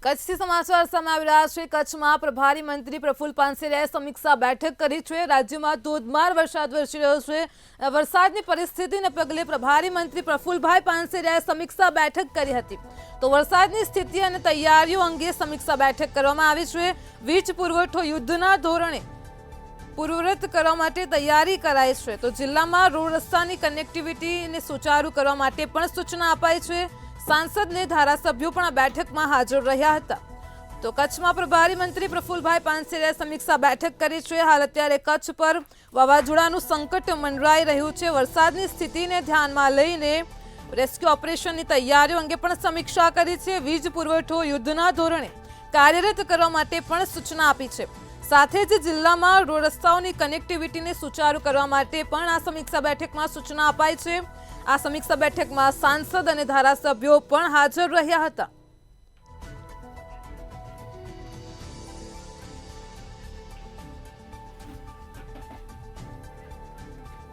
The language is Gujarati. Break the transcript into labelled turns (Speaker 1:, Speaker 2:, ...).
Speaker 1: કચ્છથી સમાચાર સામે આવી રહ્યા છે। કચ્છમાં પ્રભારી મંત્રી પ્રફુલ્લ પાનસેરિયાએ સમીક્ષા બેઠક કરી છે। રાજ્યમાં ધોધમાર વરસાદ વરસી રહ્યો છે। વરસાદની પરિસ્થિતિને પગલે પ્રભારી મંત્રી પ્રફુલ્લભાઈ પાનસેરિયાએ સમીક્ષા બેઠક કરી હતી। તો વરસાદની સ્થિતિ અને તૈયારીઓ અંગે સમીક્ષા બેઠક કરવામાં આવી છે। વીજ પુરવઠો યુદ્ધના ધોરણે પૂર્વવત કરવા માટે તૈયારી કરાઈ છે। તો જિલ્લામાં રોડ રસ્તાની કનેક્ટિવિટીને સુચારુ કરવા માટે પણ સૂચના અપાઈ છે। सांसद ने धारासभ्यों पण आ बैठकमां हाजर रह्या हता। तो कच्छमां प्रभारी मंत्री प्रफुल्लभाई पानसेरियाए समीक्षा बैठक करी छे। हाल अत्यारे कच्छ पर वावाझोडानुं संकट मंडराई रह्युं छे। वरसादनी स्थितिने ध्यानमां लईने रेस्क्यू ऑपरेशननी तैयारीओ अंगे पण समीक्षा करी छे। वीज पुरवठो युद्धना धोरणे कार्यरत करवा माटे पण सूचना आपी छे। साथे ज जिल्लामां रोड रસ્તાઓની કનેક્ટિવિટીને સુચારુ કરવા માટે પણ આ સમીક્ષા બેઠકમાં સૂચના અપાઈ છે। આ સમીક્ષા બેઠકમાં સાંસદ અને ધારાસભ્યો પણ હાજર રહ્યા હતા।